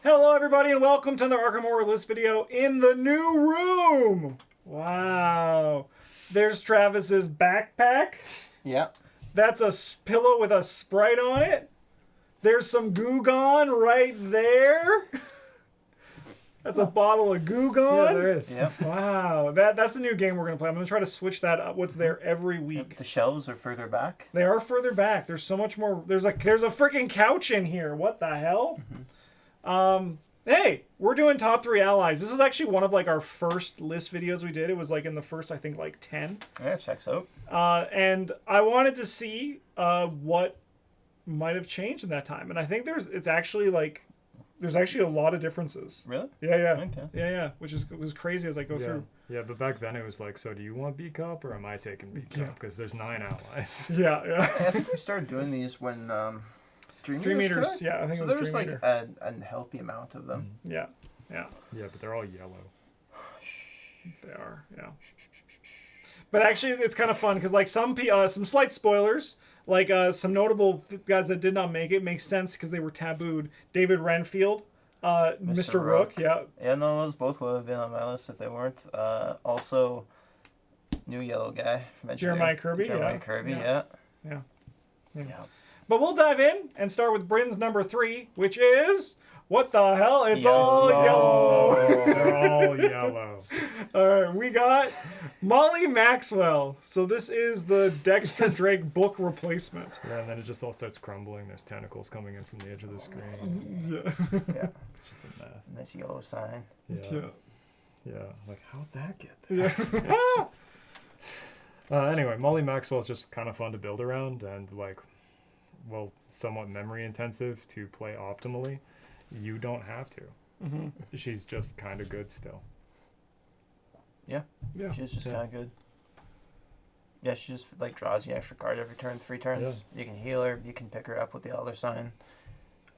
Hello everybody and welcome to another ARKHAM Horror List video in the new room! Wow. There's Travis's backpack. Yep. That's a pillow with a Sprite on it. There's some Goo Gone right there. That's a bottle of Goo Gone. Yeah, there is. Yep. Wow. That's a new game we're going to play. I'm going to try to switch that up. What's there every week. The shelves are further back. They are further back. There's so much more. There's a freaking couch in here. What the hell? Hey, we're doing top 3 allies. This is actually one of like our first list videos we did. It was like in the first, I think, like 10. Yeah, checks out. And I wanted to see what might have changed in that time. And I think there's actually a lot of differences. Really? Yeah. Okay. Yeah. Which was crazy as I go through. Yeah, but back then it was like, so do you want B Cup or am I taking B Cup? Because there's 9 allies. Yeah. I think we started doing these when Dream Eaters, yeah, I think so it was there was Dream like Eater. a healthy amount of them. Yeah. Yeah, but they're all yellow. They are, yeah. But actually, it's kind of fun because like some slight spoilers, like some notable guys that did not make it makes sense because they were tabooed. David Renfield, Mr. Rook, yeah. Yeah, no, those both would have been on my list if they weren't. Also, new yellow guy from Jeremiah Kirby, Jeremiah Kirby, yeah. But we'll dive in and start with Bryn's number 3, which is what the hell? It's Yellow. all yellow. They're all yellow. All right, we got Molly Maxwell. So this is the Dexter Drake book replacement. Yeah, and then it just all starts crumbling. There's tentacles coming in from the edge of the screen. Yeah. It's just a mess. Nice yellow sign. Yeah. Like, how'd that get there? Yeah. Anyway, Molly Maxwell's just kind of fun to build around and like, well, somewhat memory intensive to play optimally. You don't have to. Mm-hmm. She's just kind of good still. Yeah. She's just kind of good. Yeah, she just like draws you extra card every turn, 3 turns. Yeah. You can heal her. You can pick her up with the Elder Sign.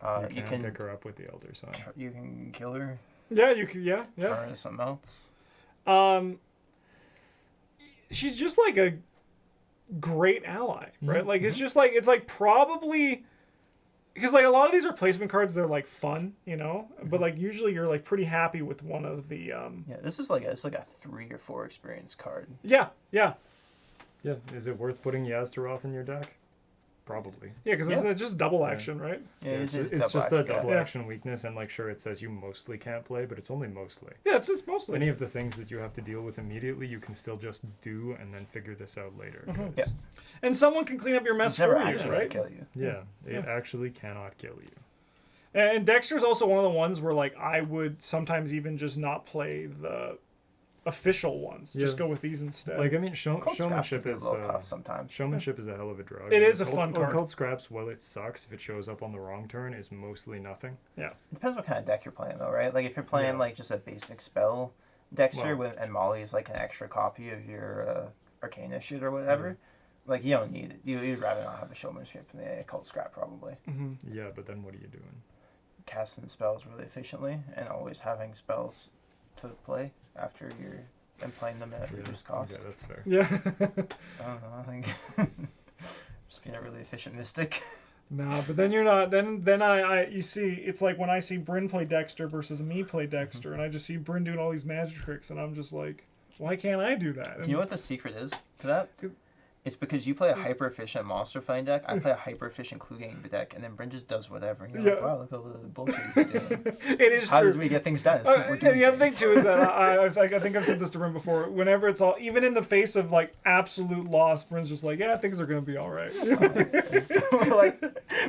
You can pick her up with the Elder Sign. You can kill her. Yeah, you can. Yeah. Turn her into something else. She's just like a great ally, right? Like it's just like it's like probably because like a lot of these replacement cards they're like fun, you know, but like usually you're like pretty happy with one of the Yeah, this is like a 3 or 4 experience card. Yeah. Is it worth putting Yazdaroth in your deck? Probably. Yeah, because it's just double action, right? Yeah, it's just a double action weakness, and like sure it says you mostly can't play, but it's only mostly. Yeah, it's just mostly. Any of the things that you have to deal with immediately, you can still just do and then figure this out later. Yeah. And someone can clean up your mess It's never for you, actually right? kill you. Yeah, it actually cannot kill you. And Dexter's also one of the ones where like I would sometimes even just not play the official ones. Just go with these instead. Like I mean, showmanship is a little tough sometimes. Showmanship is a hell of a drug. It is a fun card. Cold Scraps, while it sucks if it shows up on the wrong turn, is mostly nothing. Yeah. It depends what kind of deck you're playing though, right? Like if you're playing like just a basic spell Dexter and Molly is like an extra copy of your Arcana shit or whatever. Like you don't need it. You'd rather not have the showmanship than the Cold Scrap probably. Yeah, but then what are you doing? Casting spells really efficiently and always having spells to play after you're and playing them at reduced cost. Yeah, that's fair. Yeah. I don't know. I think just being a really efficient mystic. No, but then you're not. Then I you see, it's like when I see Bryn play Dexter versus me play Dexter, and I just see Bryn doing all these magic tricks, and I'm just like, why can't I do that? And you know what the secret is to that? It's because you play a hyper efficient monster fighting deck. I play a hyper efficient clue game deck, and then Bryn just does whatever. And you're like, wow, look at all the bullshit he's doing. It is How true. does we get things done? And the other thing too is that I think I've said this to Bryn before. Whenever it's all, even in the face of like absolute loss, Bryn's just like, yeah, things are gonna be all right. We're like,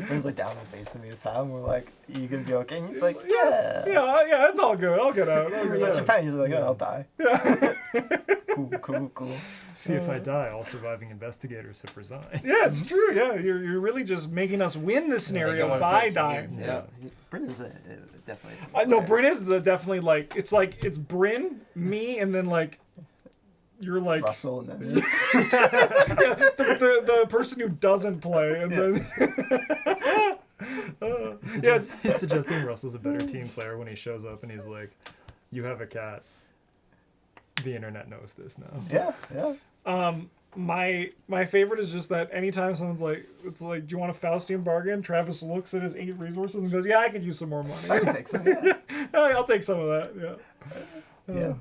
Bryn's like down the face with me this time. We're like, you gonna be okay? And he's like, yeah, it's all good. I'll get out. He's like, Japan. He's like, I'll die. Yeah. Cool. See, if I die, all surviving investigators have resigned. Yeah, it's true. Yeah, you're really just making us win the scenario by dying. Yeah. Bryn is definitely. No, Bryn is definitely like it's Bryn, me, and then like you're like Russell, and then the person who doesn't play, and then. He's suggesting Russell's a better team player when he shows up and he's like, "You have a cat." The internet knows this now. Yeah. my favorite is just that anytime someone's like, it's like, do you want a Faustian bargain? Travis looks at his 8 resources and goes, yeah, I could use some more money. I can take some. Yeah. I'll take some of that. Yeah. Yeah.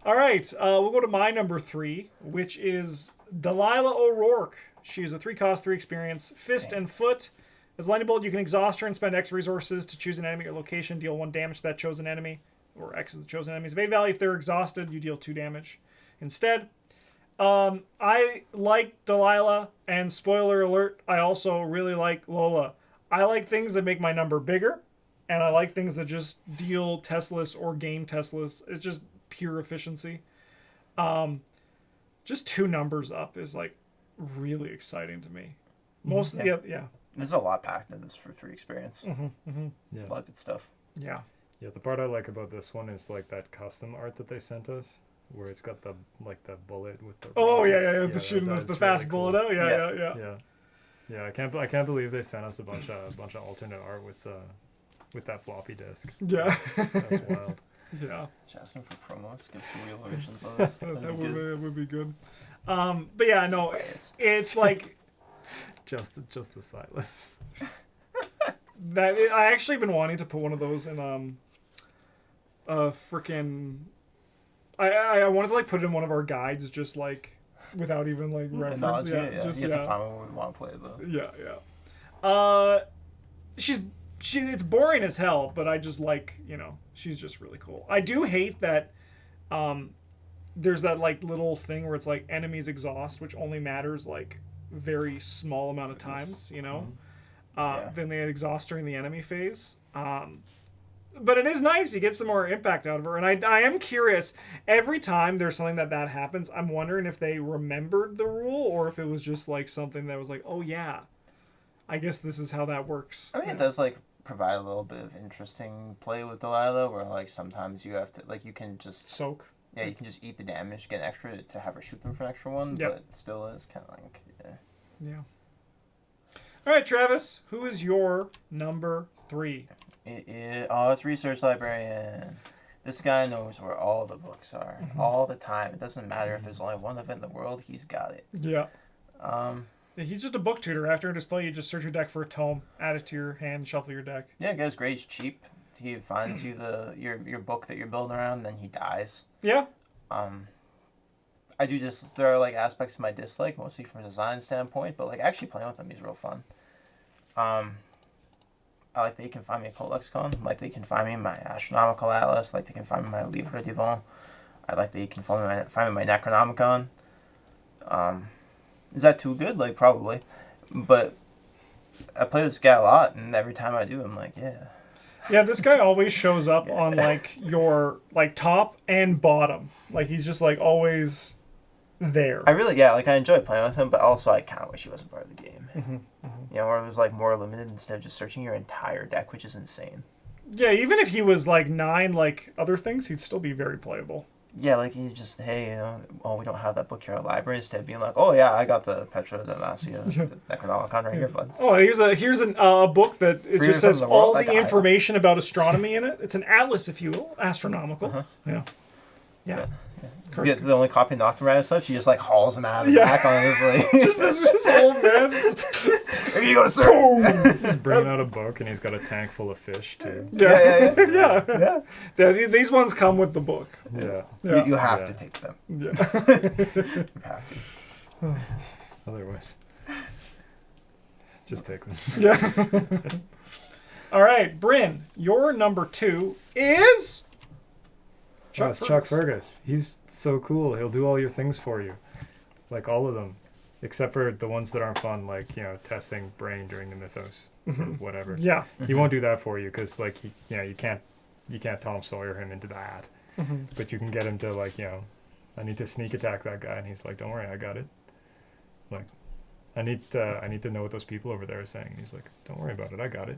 All right. We'll go to my number 3, which is Delilah ORourke. She is a 3-cost, 3 experience, fist and foot. As lightning bolt, you can exhaust her and spend X resources to choose an enemy or location, deal 1 damage to that chosen enemy, or X is the chosen enemy's evade value. If they're exhausted, you deal 2 damage instead. I like Delilah, and spoiler alert, I also really like Lola. I like things that make my number bigger, and I like things that just deal Teslas or gain Teslas. It's just pure efficiency. Just 2 numbers up is like really exciting to me. Most of the yeah. There's a lot packed in this for 3 experience. Yeah. A lot of good stuff. Yeah. Yeah, the part I like about this one is like that custom art that they sent us, where it's got the bullet with the. Oh rockets. yeah, the shooting that's the fast really bullet cool. out. Yeah. Yeah, I can't believe they sent us a bunch of alternate art with that floppy disk. Yeah. That's wild. Yeah. Just ask them for promos. Get some real versions of this. That would be good. But yeah, no, it's like just the Silas. that. I actually been wanting to put one of those in frickin'. I wanted to like put it in one of our guides, just like without even like reference. Yeah. Just you have to find one we want to play though. Yeah. It's boring as hell, but I just like, she's just really cool. I do hate that there's that like little thing where it's like enemies exhaust, which only matters like very small amount of times, then they exhaust during the enemy phase. But it is nice. You get some more impact out of her. And I am curious. Every time there's something that happens, I'm wondering if they remembered the rule or if it was just like something that was like, oh yeah, I guess this is how that works. I mean, it does like provide a little bit of interesting play with Delilah, where like sometimes you have to like you can just soak. Yeah, you can just eat the damage, get an extra to have her shoot them for an extra 1, but it still is kind of like Yeah. All right, Travis, who is your number 3? It's Research Librarian. This guy knows where all the books are all the time. It doesn't matter if there's only one of it in the world. He's got it. Yeah. He's just a book tutor. After a display, you just search your deck for a tome, add it to your hand, shuffle your deck. Yeah, guy's great. He's cheap. He finds you your book that you're building around, then he dies. Yeah. I do just there are like aspects of my dislike, mostly from a design standpoint, but like actually playing with him, he's real fun. I like that you can find me a Cult Lexicon. I like that you can find me my Astronomical Atlas. I like that you can find me my Livre du Vent. I like that you can find me my Necronomicon. Is that too good? Like, probably. But I play this guy a lot, and every time I do, I'm like, yeah. Yeah, this guy always shows up on, like, your, like, top and bottom. Like, he's just, like, always there. I enjoy playing with him, but also I kind of wish he wasn't part of the game. Where it was, like, more limited instead of just searching your entire deck, which is insane. Yeah, even if he was, like, 9, like, other things, he'd still be very playable. Yeah, like, you just, hey, we don't have that book here at the library, instead of being like, oh, yeah, I got the Petra Damasia Necronomicon right here, bud. Oh, here's a book that it just says all the information about astronomy in it. It's an atlas, if you will, astronomical. Yeah. You get the only copy of Nocturne and stuff, she just, like, hauls him out of the back on his, like... just old man. Here you go, sir! He's bringing out a book, and he's got a tank full of fish, too. Yeah. These ones come with the book. Yeah. You have to take them. Yeah. You have to. Otherwise, just take them. Yeah. All right, Bryn, your number 2 is... Chuck Fergus. He's so cool. He'll do all your things for you. Like, all of them. Except for the ones that aren't fun, like, testing brain during the mythos or whatever. Yeah. He won't do that for you because, like, you can't Tom Sawyer him into that. But you can get him to, like, I need to sneak attack that guy, and he's like, don't worry, I got it. Like, I need to know what those people over there are saying. And he's like, don't worry about it, I got it.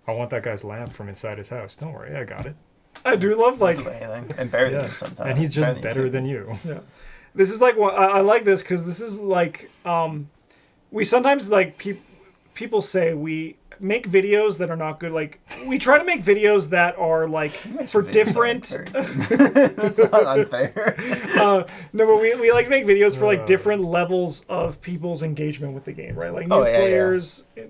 I want that guy's lamp from inside his house. Don't worry, I got it. I do love, like... And better than you sometimes. And he's just better than you. Yeah. This is like... I like this because this is like... we sometimes, like, people say we make videos that are not good. Like, we try to make videos that are like for different. That's not unfair. No, but we like to make videos for like different levels of people's engagement with the game, right? Like new players. Yeah.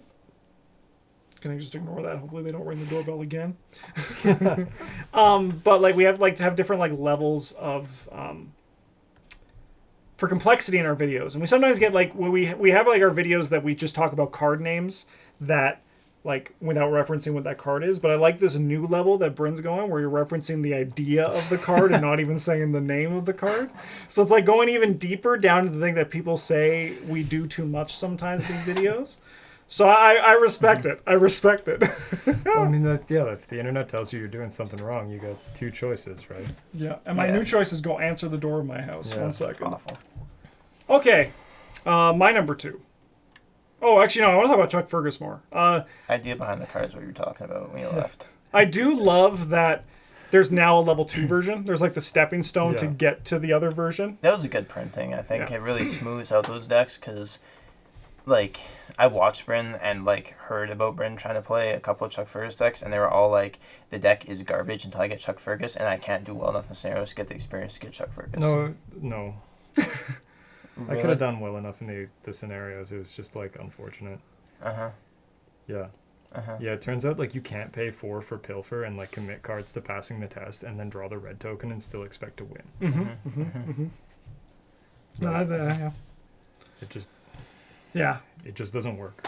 Can I just ignore that? Hopefully they don't ring the doorbell again. But like we have like to have different like levels of for complexity in our videos, and we sometimes get like when we have like our videos that we just talk about card names that like without referencing what that card is. But I like this new level that Bryn's going where you're referencing the idea of the card and not even saying the name of the card. So it's like going even deeper down to the thing that people say we do too much sometimes in these videos. So I respect it. I respect it. Well, I mean, if the internet tells you you're doing something wrong, you got two choices, right? Yeah, and my new choice is go answer the door of my house. Yeah. 1 second. Awful. Okay, my number 2. Oh, actually, no, I want to talk about Chuck Fergus more. Idea behind the cards, what you were talking about when you left. I do love that there's now a level 2 version. There's like the stepping stone to get to the other version. That was a good printing. I think it really smooths out those decks because, like, I watched Bryn and, like, heard about Bryn trying to play a couple of Chuck Fergus decks, and they were all like, the deck is garbage until I get Chuck Fergus, and I can't do well enough in scenarios to get the experience to get Chuck Fergus. No. Really? I could have done well enough in the scenarios. It was just, like, unfortunate. Uh-huh. Yeah. Uh-huh. Yeah, it turns out, like, you can't pay 4 for Pilfer and, like, commit cards to passing the test and then draw the red token and still expect to win. Yeah. It just... Yeah. It just doesn't work.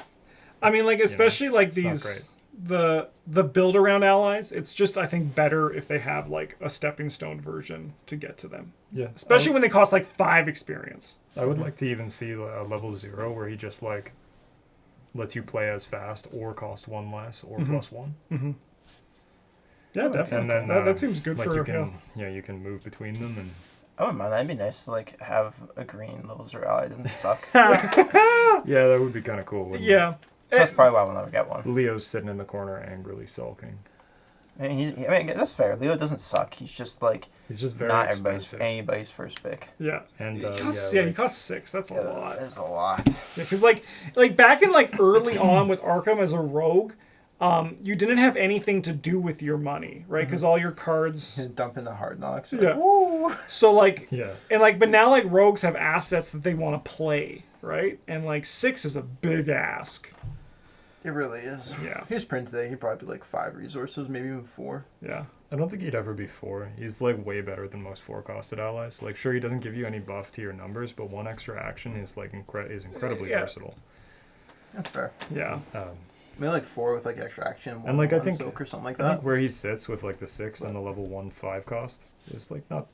I mean, like, especially, like, these... The build around allies, it's just, I think, better if they have, like, a stepping stone version to get to them. Yeah. Especially when they cost, like, 5 experience. I would like to even see a level 0 where he just, like, lets you play as fast or cost 1 less or plus 1. Mm-hmm. Yeah, definitely. And then, that seems good like for... You can, you can move between them and... Oh, man, that'd be nice to, like, have a green level 0 ally. It doesn't suck. Yeah, that would be kind of cool, wouldn't it? So that's probably why we'll never get one. Leo's sitting in the corner angrily sulking. I mean, that's fair. Leo doesn't suck. He's just like very not expensive. anybody's first pick. Yeah, and he costs 6. That's a lot. That's a lot. Yeah, because like back in like early on with ARKHAM as a rogue, you didn't have anything to do with your money, right? Because all your cards dump in the hard knocks. Yeah. Woo. So like and like, but now like rogues have assets that they want to play, right? And like 6 is a big ask. It really is. Yeah. If he was print today, he'd probably be like 5 resources, maybe even 4. Yeah. I don't think he'd ever be 4. He's like way better than most 4-costed allies. Like, sure, he doesn't give you any buff to your numbers, but 1 extra action is like incredibly versatile. That's fair. Yeah. Maybe like 4 with like extra action and like I think soak or something like I that. think where he sits with like the 6 and the level 1/5 cost is like not.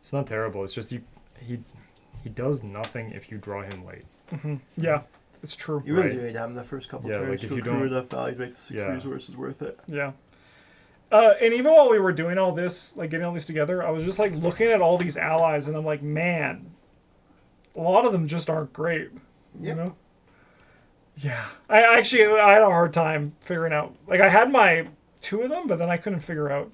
It's not terrible. It's just he does nothing if you draw him late. Mm-hmm. Yeah. It's true. You really do need to have him the first couple turns like to accrue enough value to make the 6 resources worth it. Yeah. And even while we were doing all this, like getting all these together, I was just like looking at all these allies and I'm like, man, a lot of them just aren't great. You know? Yeah. I had a hard time figuring out. Like I had my 2 of them, but then I couldn't figure out.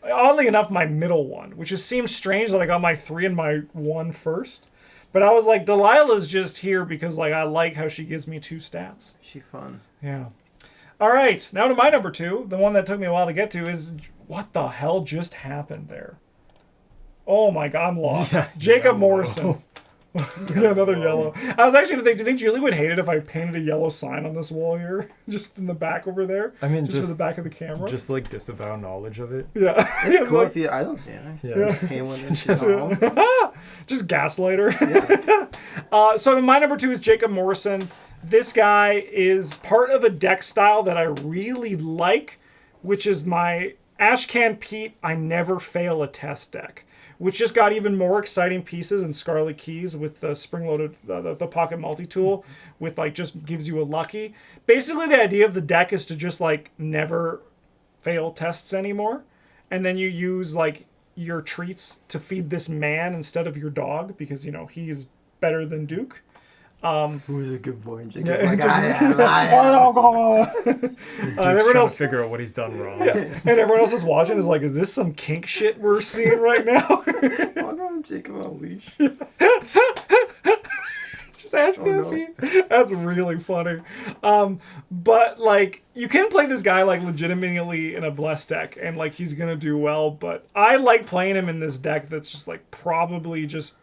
Oddly enough, my middle one, which just seems strange that I got my 3 and my 1 first. But I was like, Delilah's just here because like I like how she gives me 2 stats. She's fun. Yeah. All right, now to my number 2. The one that took me a while to get to is what the hell just happened there? Oh my God, I'm lost. Yeah, Jacob Morrison. Yeah, another yellow. I was actually thinking, do you think Julie would hate it if I painted a yellow sign on this wall here, just in the back over there? I mean, just for the back of the camera. Just like disavow knowledge of it. Yeah, it's cool if you. I don't see anything. Yeah, just paint one and just gaslighter. Yeah. So my number 2 is Jacob Morrison. This guy is part of a deck style that I really like, which is my Ashcan Pete I Never Fail a Test deck, which just got even more exciting pieces in Scarlet Keys with the spring-loaded, the pocket multi-tool, with like just gives you a lucky. Basically, the idea of the deck is to just like never fail tests anymore, and then you use like your treats to feed this man instead of your dog because he's better than Duke. Who's a good boy? And Jacob's like, I am. And everyone else figure out what he's done wrong. Yeah. And everyone else is watching is like, is this some kink shit we're seeing right now? Walk on Jacob on a leash. Just Sash Caffeine. That's really funny. But like you can play this guy like legitimately in a blessed deck, and like he's gonna do well. But I like playing him in this deck. That's just like probably just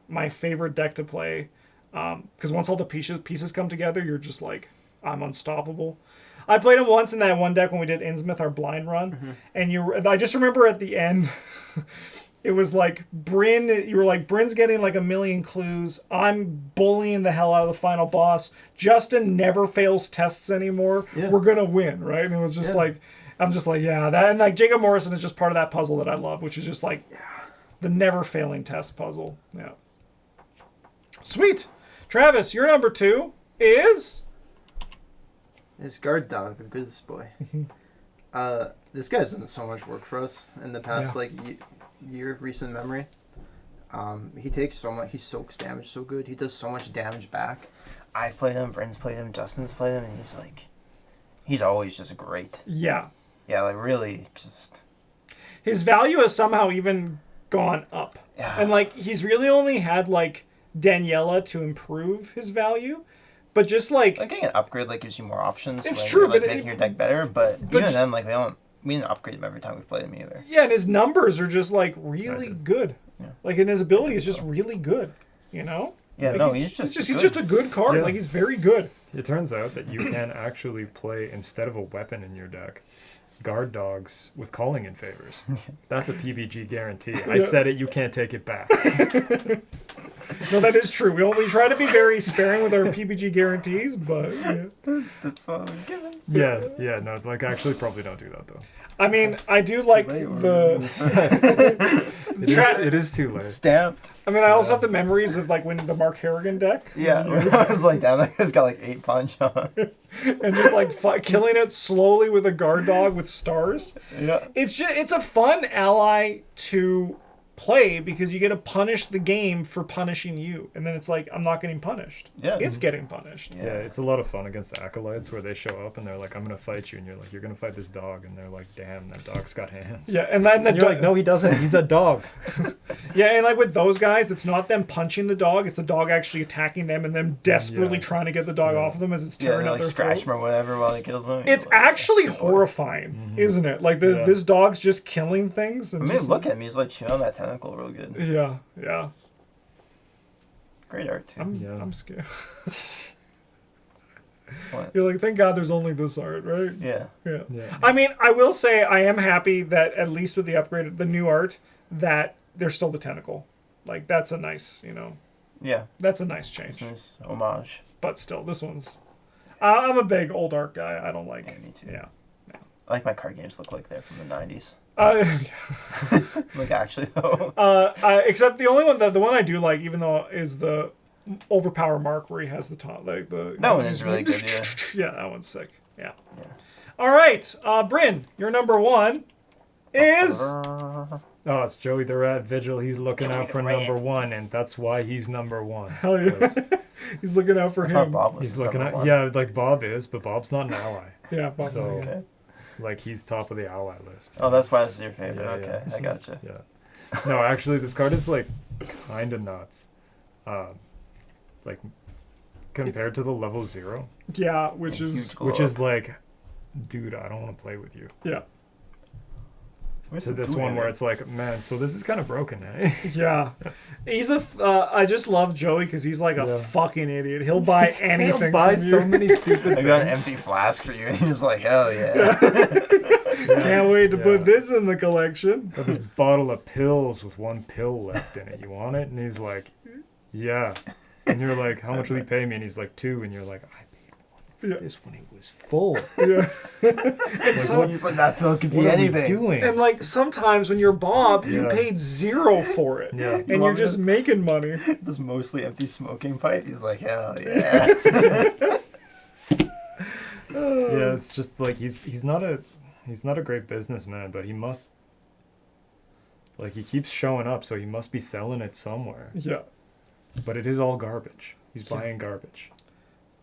my favorite deck to play. Because once all the pieces come together, you're just like, I'm unstoppable. I played him once in that one deck when we did Innsmouth, our blind run, and I just remember at the end, it was like Bryn. You were like, Bryn's getting like a million clues. I'm bullying the hell out of the final boss. Justin never fails tests anymore. Yeah. We're gonna win, right? And it was just like, I'm just like, yeah, that. And like Jacob Morrison is just part of that puzzle that I love, which is just like the never failing test puzzle. Yeah. Sweet. Travis, your number 2 is... It's Guard Dog, the goodest boy. This guy's done so much work for us in the past year of recent memory. He takes so much, he soaks damage so good. He does so much damage back. I've played him, Bryn's played him, Justin's played him, and he's always just great. Yeah. Yeah, like really just... His value has somehow even gone up. Yeah. And like, he's really only had like Daniela to improve his value, but just like getting an upgrade like gives you more options. It's true, like, but making your deck better. But even then, like we didn't upgrade him every time we've played him either. Yeah, and his numbers are just like really good. Yeah. Like, and his ability is just really good. You know? Yeah, like, no, he's just a good card. Yeah. Like, he's very good. It turns out that you can actually play, instead of a weapon in your deck, guard dogs with calling in favors. That's a PVG guarantee. I said it, you can't take it back. No, that is true. We try to be very sparing with our PPG guarantees, but that's what we're given. Yeah, no, like actually probably don't do that though. I mean, I do like the... It is too late. Stamped. I mean, I also have the memories of like when the Mark Harrigan deck. Yeah, I was like, damn, that guy's got like 8 punch on. And just like killing it slowly with a guard dog with stars. Yeah. It's a fun ally to play because you get to punish the game for punishing you, and then it's like, I'm not getting punished. Yeah, it's getting punished. Yeah, it's a lot of fun against the acolytes where they show up and they're like, I'm gonna fight you, and you're like, you're gonna fight this dog, and they're like, damn, that dog's got hands. Yeah, and then you're like, no, he doesn't, he's a dog. Yeah, and like with those guys, it's not them punching the dog, it's the dog actually attacking them and them desperately trying to get the dog off of them as it's tearing out like their scratch throat. him or whatever while he kills them. It's actually horrifying, isn't it? Like this dog's just killing things. And look at him, he's like chewing on that tentacle real good. Yeah. Great art too. I'm scared. What? You're like, thank God there's only this art, right? Yeah. I mean, I will say I am happy that at least with the new art, that there's still the tentacle. Like, that's a nice, Yeah. That's a nice change. Nice homage. But still, this one's... I'm a big old art guy. I don't like... Yeah, me too. Yeah. I like my card games look like they're from the 90s. Like, actually, though. Except the only one, the one I do like, even though is the Overpower Mark, where he has the top, like the... That one is really good, yeah. Yeah, that one's sick. Yeah. All right, Bryn, your number 1 is... Oh, it's Joey the Rat Vigil. He's looking out for number 1, and that's why he's number 1. Hell yeah. He's looking out for him. Bob was he's looking out. Yeah, like Bob is, but Bob's not an ally. Yeah, Bob's so, okay. Like, he's top of the ally list. Oh, that's why this is your favorite. Yeah, okay, I gotcha. Yeah. No, actually, this card is, like, kind of nuts. Like, compared to the level 0. Yeah, which is like, dude, I don't want to play with you. Yeah. To this one where it's like, man, so this is kind of broken, eh? Yeah. He's I just love Joey because he's like a fucking idiot. He'll buy anything. He'll buy so many stupid things. I got an empty flask for you, and he's like, hell yeah. Can't wait to put this in the collection. Got this bottle of pills with 1 pill left in it. You want it? And he's like, yeah. And you're like, how much will he pay me? And he's like, 2. And you're like, I paid 1 for this when it was full. Yeah. And so he's like, that pill could be anything. What are we doing? And like sometimes when you're Bob, you paid 0 for it. Yeah. And you're just making money. This mostly empty smoking pipe. He's like, hell yeah. Yeah, it's just like he's not a great businessman, but he must, like, he keeps showing up, so he must be selling it somewhere. Yeah. But it is all garbage. He's buying garbage.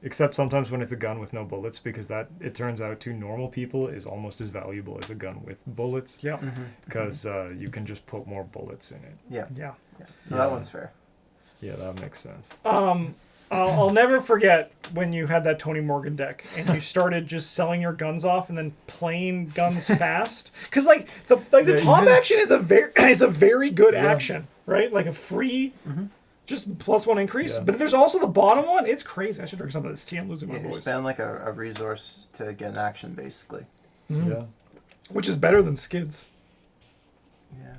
Except sometimes when it's a gun with no bullets, because that, it turns out, to normal people is almost as valuable as a gun with bullets. Yeah. Because you can just put more bullets in it. Yeah. Yeah. No, that one's fair. Yeah, that makes sense. I'll never forget when you had that Tony Morgan deck and you started just selling your guns off and then playing guns fast. Because like the top action is a very good action, right? Like a free, just +1 increase. Yeah. But there's also the bottom one. It's crazy. I should drink some of this tea. I'm losing my You voice. spend like a resource to get an action, basically. Yeah. Which is better than Skids. Yeah.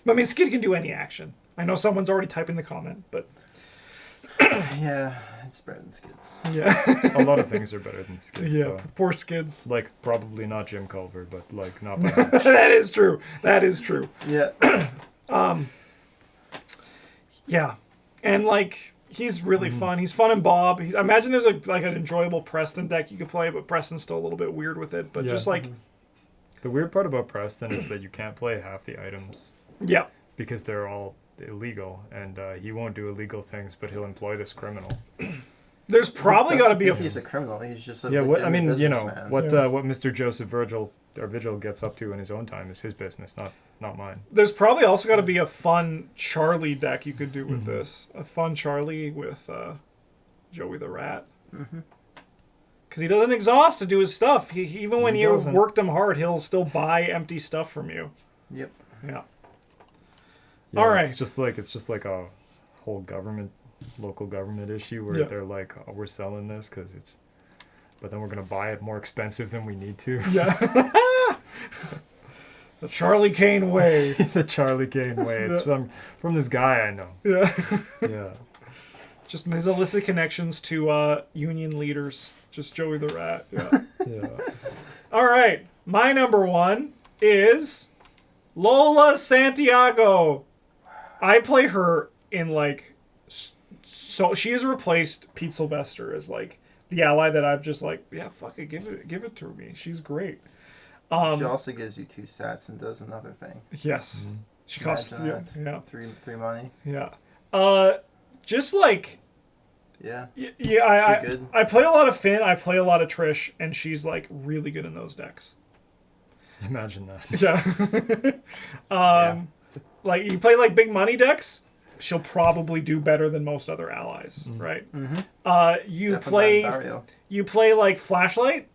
I mean, Skid can do any action. I know someone's already typing the comment, but Yeah, it's better than Skids. yeah. A lot of things are better than Skids, Yeah, though. poor Skids. Like, probably not Jim Culver, but, like, not by much. That is true. That is true. Yeah. Yeah. And, like, he's really fun. He's fun and Bob. I imagine there's, like an enjoyable Preston deck you could play, but Preston's still a little bit weird with it. But Yeah. just, like... The weird part about Preston is that you can't play half the items Yeah. because they're all illegal, and he won't do illegal things, but he'll employ this criminal. There's probably got to be a... He's a criminal. He's just a Yeah, what I mean, you know, businessman. what Yeah. what Mr. Joseph Vigil gets up to in his own time is his business, not mine. There's probably also got to be a fun Charlie deck you could do with this. A fun Charlie with Joey the Rat. Because he doesn't exhaust to do his stuff. He even when He you doesn't. worked him hard, he'll still buy empty stuff from you. Yep. Yeah. Yeah, All right. It's just like a whole local government issue where Yeah. they're like, oh, we're selling this because it's, but then we're gonna buy it more expensive than we need to. Yeah. The Charlie Kane way. The Charlie Kane way. It's from this guy I know. Yeah. Yeah. Just his illicit connections to union leaders. Just Joey the Rat. Yeah. Yeah. All right. My number one is Lola Santiago. I play her in like... So she has replaced Pete Sylvester as like the ally that I've just like, yeah, fuck it, give it to me. She's great. She also gives you 2 stats and does another thing. Yes. She costs Imagine yeah. that. Three money. Yeah. Just like Yeah. yeah, She good? I play a lot of Finn, I play a lot of Trish, and she's like really good in those decks. Imagine that. Yeah. Yeah. Like you play like big money decks, she'll probably do better than most other allies, right? You Definitely play not Dario. you play like Flashlight,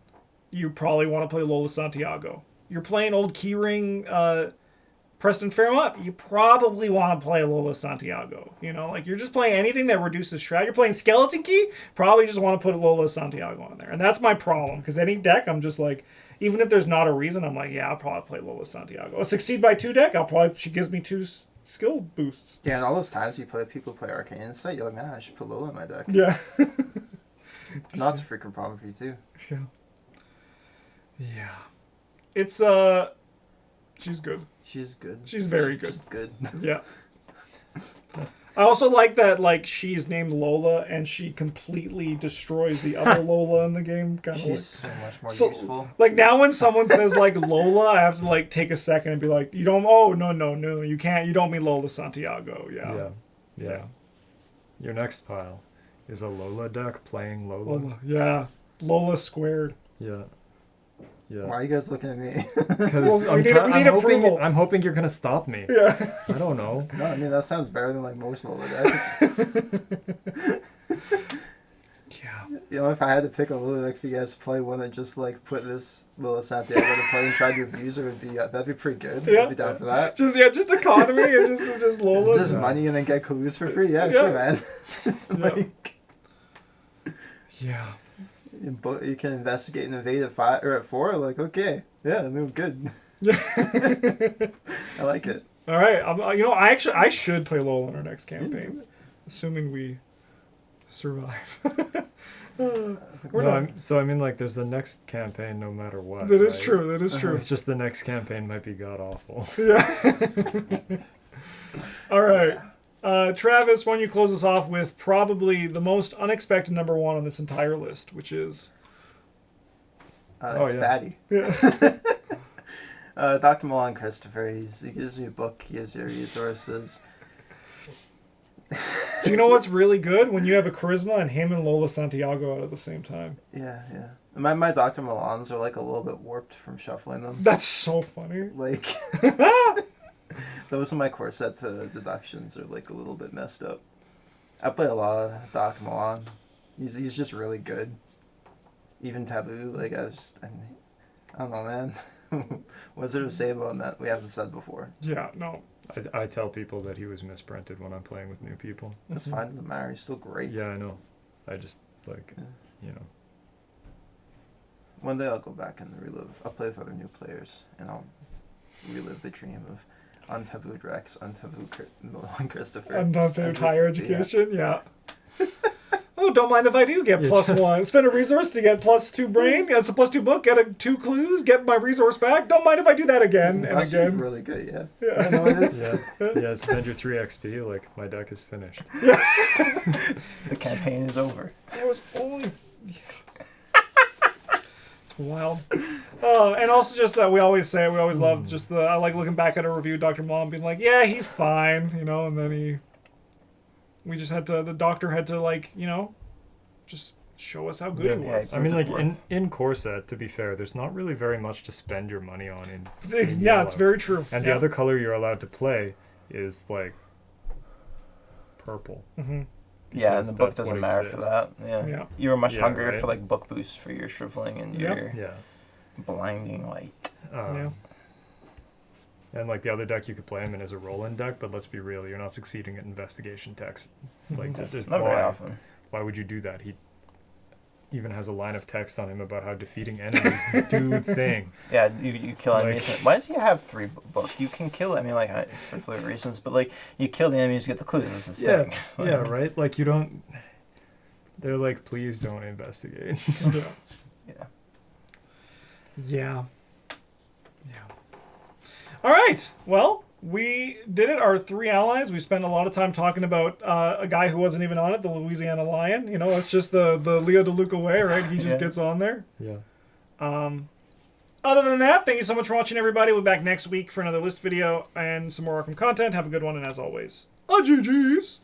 you probably want to play Lola Santiago. You're playing old Keyring Preston Fairmont, you probably want to play Lola Santiago. You know, like you're just playing anything that reduces strat. You're playing Skeleton Key, probably just want to put Lola Santiago on there. And that's my problem, because any deck, I'm just like, even if there's not a reason, I'm like, yeah, I'll probably play Lola Santiago. A Succeed by 2 deck, she gives me 2 skill boosts. Yeah, and all those times people play Arcane Insight, you're like, man, I should put Lola in my deck. Yeah. And that's a freaking problem for you too. Yeah. Yeah. It's, she's good. She's good. She's very good. Just good. Yeah. I also like that, like, she's named Lola and she completely destroys the other Lola in the game. Kind of She's so much more so, useful. like, now when someone says, like, Lola, I have to, like, take a second and be like, you don't, oh, no, you can't, you don't mean Lola Santiago. Yeah. Yeah. Your next pile is a Lola deck playing Lola. Lola. Yeah. Lola squared. Yeah. Yeah. Why are you guys looking at me? Because Well, we need approval. I'm hoping you're gonna stop me. Yeah. I don't know. No, I mean, that sounds better than like most Lola decks. Yeah. You know, if I had to pick a Lola deck for you guys to play, one that just like put this Lola Santiago to play and tried to abuse her, that'd be pretty good. Yeah. I'd be down for that. Just economy and just Lola. Just money and then get Caboose for free. Yeah, Yeah. sure, man. Yeah. Like, Yeah. you can investigate and evade at 5 or at 4. Like, okay, yeah, no, good. I like it. All right. I should play Lola in our next campaign, assuming we survive. I mean, like, there's the next campaign no matter what. That is right? true. That is true. It's just the next campaign might be god awful. Yeah. All right. Travis, why don't you close us off with probably the most unexpected number 1 on this entire list, which is... It's yeah. Fatty. Yeah. Dr. Milan Christopher, he gives you a book, he gives you resources. Do you know what's really good? When you have a charisma and him and Lola Santiago out at the same time. Yeah. My Dr. Milans are like a little bit warped from shuffling them. That's so funny. Like, those are my core set to deductions are like a little bit messed up. I play a lot of Dr. Milan. He's just really good. Even Taboo, like I don't know, man. What's there to say about that we haven't said before? Yeah, no. I tell people that he was misprinted when I'm playing with new people. That's fine, doesn't matter. He's still great. Yeah, I know. I just, like, One day I'll go back and relive. I'll play with other new players, and I'll relive the dream of untabooed Rex, untabooed Milan Christopher. Untabooed higher education, yeah. Oh, don't mind if I do get +1. Spend a resource to get +2 brain. That's a +2 book. Get 2 clues. Get my resource back. Don't mind if I do that again and That's again. really good, yeah. Yeah. I know it is. yeah, spend your 3 XP, like, my deck is finished. The campaign is over. It was only... It's wild. And also just that we always love just I like looking back at a review of Dr. Mom being like, yeah, he's fine, and then the doctor had to, like, just show us how good he was. I mean, like, in core set, to be fair, there's not really very much to spend your money on in It's yellow. very true. And the other color you're allowed to play is, like, purple. Mm-hmm. Yeah, and the book that's doesn't what matter exists. for that. Yeah. You were much hungrier right? for, like, book boosts for your shriveling and your blinding light. And, like, the other deck you could play him in is a roll-in deck, but let's be real, you're not succeeding at investigation text. Like, Not very often. Why would you do that? He even has a line of text on him about how defeating enemies do thing. Yeah, you kill enemies. Why does he have 3 book? You can kill, I mean, like, it's for flavor reasons, but, like, you kill the enemies, you get the clues. That's his thing. Yeah, right? Like, you don't... They're like, please don't investigate. Yeah. All right. Well, we did it. Our 3 allies. We spent a lot of time talking about a guy who wasn't even on it, the Louisiana Lion. It's just the Leo DeLuca way, right? He just gets on there. Yeah. Other than that, thank you so much for watching, everybody. We'll be back next week for another list video and some more ARKHAM content. Have a good one, and as always, GG's.